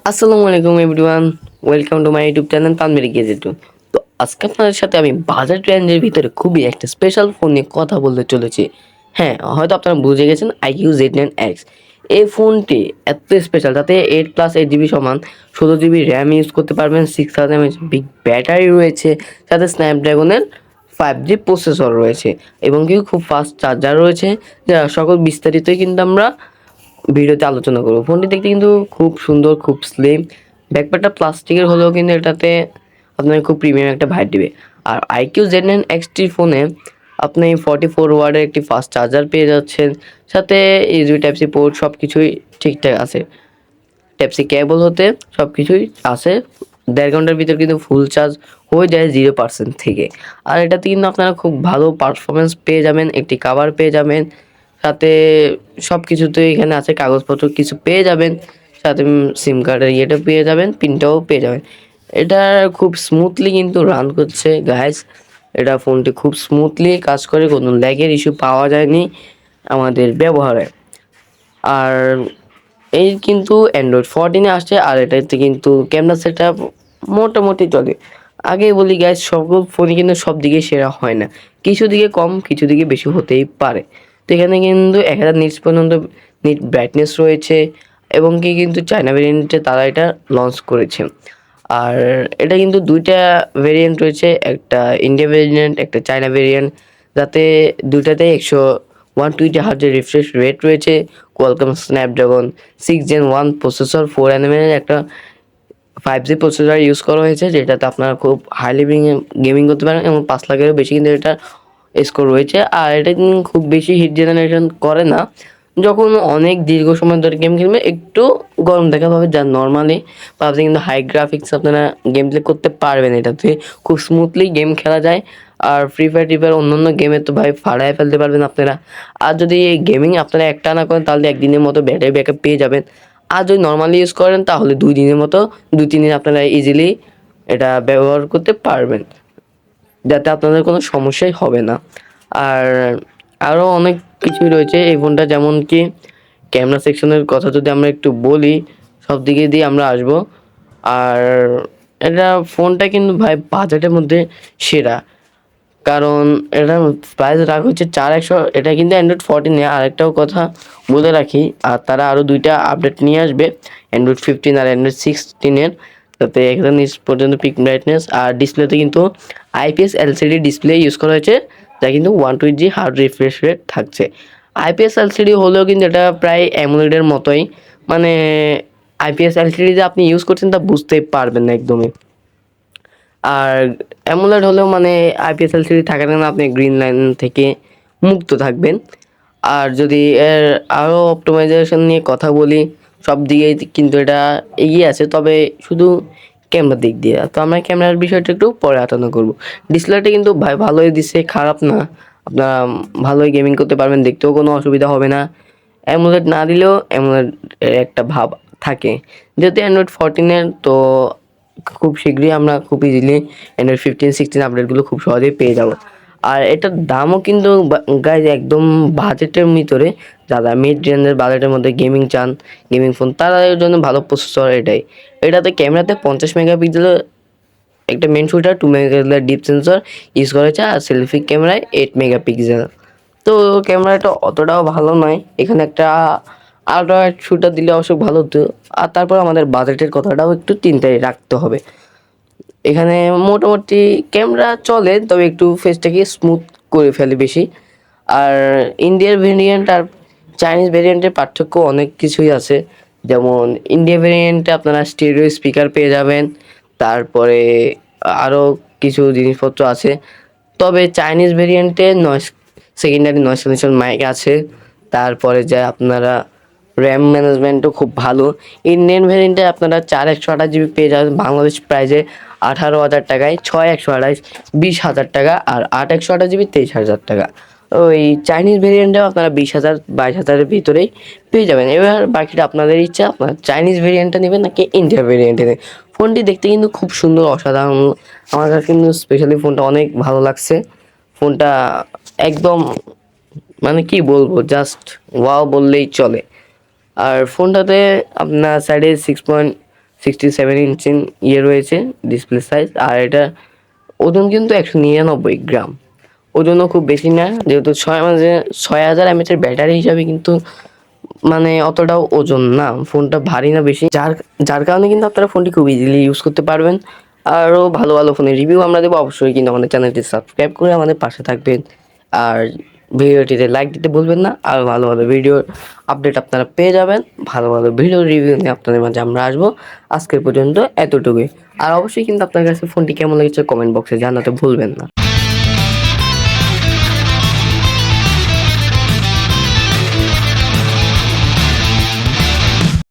আসসালামু আলাইকুম everyone, welcome to my YouTube channel Tanvir গেজেটু। তো আজকে আপনাদের সাথে আমি বাজেট রেঞ্জের ভিতরে খুবই একটা স্পেশাল ফোন নিয়ে কথা বলতে চলেছি। হ্যাঁ, হয়তো আপনারা বুঝে গেছেন, আইকিউ Z9X। এই ফোনটি এত স্পেশাল, তাতে 8+8 GB সমান 16 GB র্যাম ইউজ করতে পারবেন, 6000 mAh বিগ ব্যাটারি রয়েছে, সাথে স্ন্যাপড্রাগনের 5G প্রসেসর রয়েছে এবং কি খুব ফাস্ট চার্জার রয়েছে। যা সকল বিস্তারিতই কিন্তু আমরা ভিডিওতে আলোচনা করব। ফোনটি দেখতে কিন্তু খুব সুন্দর, খুব স্লিম। ব্যাকপ্যাকটা প্লাস্টিকের হলেও কিন্তু এটাতে আপনাকে খুব প্রিমিয়াম একটা ভাইব দিবে। আর আইকিউ Z9X ফোনে আপনি 44 ওয়াটের একটি ফাস্ট চার্জার পেয়ে যাচ্ছেন, সাথে ইউএসবি টাইপ সি পোর্ট সব কিছুই ঠিকঠাক আছে। টাইপ সি কেবল হতে সব কিছুই আছে। 1.5 ঘন্টার ভিতর কিন্তু ফুল চার্জ হয়ে যায় 0% থেকে। আর এটাতে কিন্তু আপনারা খুব ভালো পারফরমেন্স পেয়ে যাবেন, একটি কাভার পেয়ে যাবেন, সাথে সব কিছুতেই এখানে আছে, কাগজপত্র কিছু পেয়ে যাবেন, সাথে সিম কার্ডের ইয়েটা পেয়ে যাবেন, পিনটাও পেয়ে যাবেন। এটা খুব স্মুথলি কিন্তু রান করছে গাইস। এটা ফোনটি খুব স্মুথলি কাজ করে, কোনো ল্যাগের ইস্যু পাওয়া যায়নি আমাদের ব্যবহারে। আর এই কিন্তু Android 14 আসছে, আর এটাতে কিন্তু ক্যামেরা সেটআপ মোটামুটি চলে। আগেই বলি গাইস, সকল ফোনই কিন্তু সব দিকে সেরা হয় না, কিছু দিকে কম, কিছু দিকে বেশি হতেই পারে। তো এখানে কিন্তু 1000 নিটস পর্যন্ত নিট ব্রাইটনেস রয়েছে এবং কি কিন্তু চায়না ভেরিয়েন্টে তারা এটা লঞ্চ করেছে। আর এটা কিন্তু দুইটা ভেরিয়েন্ট রয়েছে, একটা ইন্ডিয়া ভেরিয়েন্ট, একটা চায়না ভেরিয়েন্ট, যাতে দুইটাতে 120 হার্জের রিফ্রেশ রেট রয়েছে। Qualcomm Snapdragon 6 Gen 1 processor, 4 nm একটা 5G প্রসেসর ইউজ করা হয়েছে, যেটাতে আপনারা খুব হাইলি গেমিং করতে পারেন এবং 5 লাখেরও বেশি কিন্তু এটা স্কোর রয়েছে। আর এটা কিন্তু খুব বেশি হিট জেনারেশন করে না। যখন অনেক দীর্ঘ সময় ধরে গেম খেলবে একটু গরম দেখা পাবে, যা নর্মালি পাবজি কিন্তু হাই গ্রাফিক্স আপনারা গেম প্লে করতে পারবেন, এটাতে খুব স্মুথলি গেম খেলা যায়। আর ফ্রি ফায়ার টিফায়ার অন্যান্য গেমে তো ভাই ফাড়ায় ফেলতে পারবেন আপনারা। আর যদি এই গেমিং আপনারা একটানা করেন তাহলে একদিনের মতো ব্যাটারি ব্যাকআপ পেয়ে যাবেন। আর যদি নর্মালি ইউজ করেন তাহলে 2 দিনের মতো, 2-3 দিন আপনারা ইজিলি এটা ব্যবহার করতে পারবেন, যাতে আপনাদের কোনো সমস্যাই হবে না। আর আরও অনেক কিছুই রয়েছে এই ফোনটা, যেমন কি ক্যামেরা সেকশনের কথা যদি আমরা একটু বলি, সব দিকে দিয়ে আমরা আসবো। আর এটা ফোনটা কিন্তু ভাই বাজেটের মধ্যে সেরা, কারণ এটা প্রাইস রাখা হচ্ছে 4100। এটা কিন্তু Android 14 আরেকটাও কথা বলে রাখি, আর তারা আরও দুইটা আপডেট নিয়ে আসবে, Android 15 আর Android 16, তাতে 1000 নিটস পর্যন্ত পিক ব্রাইটনেস। আর ডিসপ্লেতে কিন্তু IPS LCD ডিসপ্লে ইউজ করা হয়েছে, যা কিন্তু 120 হার্জ রিফ্রেশ রেট থাকছে। IPS LCD হলেও কিন্তু এটা প্রায় অ্যামোলেডের মতোই, মানে IPS LCD যে আপনি ইউজ করছেন তা বুঝতেই পারবেন না একদমই। আর অ্যামোলেড হলেও মানে IPS LCD থাকার কারণে আপনি গ্রিন লাইন থেকে মুক্ত থাকবেন। আর যদি এর আরও অপটিমাইজেশন নিয়ে কথা বলি, সব দিকেই কিন্তু এটা এগিয়ে আছে, তবে শুধু ক্যামেরার দিক দিয়ে। তো আমরা ক্যামেরার বিষয়টা একটু পরে আলোচনা করবো। ডিসপ্লেটা কিন্তু ভাই ভালোই দিচ্ছে, খারাপ না। আপনারা ভালোই গেমিং করতে পারবেন, দেখতেও কোনো অসুবিধা হবে না। অ্যামোলেড না দিলেও অ্যামোলেড একটা ভাব থাকে। যেহেতু Android 14 তো খুব শীঘ্রই আমরা খুব ইজিলি Android 15-16 আপডেটগুলো খুব সহজেই পেয়ে যাব। আর এটার দামও কিন্তু গাইজ একদম বাজেটের ভিতরে, যারা মিড রেঞ্জের বাজেটের মধ্যে গেমিং চান, গেমিং ফোন, তাদের জন্য ভালো প্রসেসর এটাই। এটাতে ক্যামেরাতে 50 মেগাপিক্সেলের একটা মেন শুটার, 2 মেগাপিক্সেলের ডিপ সেন্সর ইউজ করা হয়েছে, আর সেলফি ক্যামেরায় 8 মেগাপিক্সেল। তো ক্যামেরাটা অতটাও ভালো নয়, এখানে একটা আলট্রা ওয়াইড শুটার দিলে অবশ্য ভালো হতো। আর তারপর আমাদের বাজেটের কথাটাও একটু চিন্তায় রাখতে হবে। এখানে মোটামুটি ক্যামেরা চলে, তবে একটু ফেসটাকে স্মুথ করে ফেলে বেশি। আর ইন্ডিয়ার ভেরিয়েন্ট আর চাইনিজ ভেরিয়েন্টের পার্থক্য অনেক কিছুই আছে। যেমন ইন্ডিয়া ভেরিয়েন্টে আপনারা স্টেরিও স্পিকার পেয়ে যাবেন, তারপরে আরও কিছু জিনিসপত্র আছে। তবে চাইনিজ ভেরিয়েন্টে সেকেন্ডারি নয়েজ ক্যান্সেলেশন মাইক আছে। তারপরে যে আপনারা র্যাম ম্যানেজমেন্টও খুব ভালো। ইন্ডিয়ান ভেরিয়েন্টে আপনারা 4128 জিবি পেয়ে যাবেন বাংলাদেশ প্রাইজে 18,000 টাকায়, 6128 20,000 টাকা, আর 8 128 জিবি 23,000 টাকা। ওই চাইনিজ ভেরিয়েন্টেও আপনারা 20,000 22,000-এর ভিতরেই পেয়ে যাবেন। এবার বাকিটা আপনাদের ইচ্ছা, আপনার চাইনিজ ভেরিয়েন্টটা নেবেন নাকি ইন্ডিয়া ভেরিয়েন্টে নেবেন। ফোনটি দেখতে কিন্তু খুব সুন্দর, অসাধারণ। আমার কাছে কিন্তু স্পেশালি ফোনটা অনেক ভালো লাগছে। ফোনটা একদম মানে কি বলবো, জাস্ট ওয়াও বললেই চলে। আর ফোনটাতে আপনার সাইডে 67 ইঞ্চি রয়েছে ডিসপ্লে সাইজ। আর এটা ওজন কিন্তু 199 গ্রাম, ওজনও খুব বেশি না, যেহেতু 6000 mAh ব্যাটারি হিসাবে কিন্তু মানে অতটাও ওজন না, ফোনটা ভারী না বেশি, যার যার কারণে কিন্তু আপনারা ফোনটি খুব ইজিলি ইউজ করতে পারবেন। আরও ভালো ভালো ফোনের রিভিউ আমরা দেবো, অবশ্যই কিন্তু আমাদের চ্যানেলটি সাবস্ক্রাইব করে আমাদের পাশে থাকবেন। আর ভিডিওটিতে লাইক দিতে ভুলবেন না। আর ভালো ভালো ভিডিওর আপডেট আপনারা পেয়ে যাবেন, ভালো ভালো ভিডিও রিভিউ নিয়ে আপনাদের মাঝে আমরা আসবো। আজকের পর্যন্ত এতটুকুই। আর অবশ্যই কিন্তু আপনার কাছে ফোনটি কেমন লেগেছে কমেন্ট বক্সে জানাতে ভুলবেন না।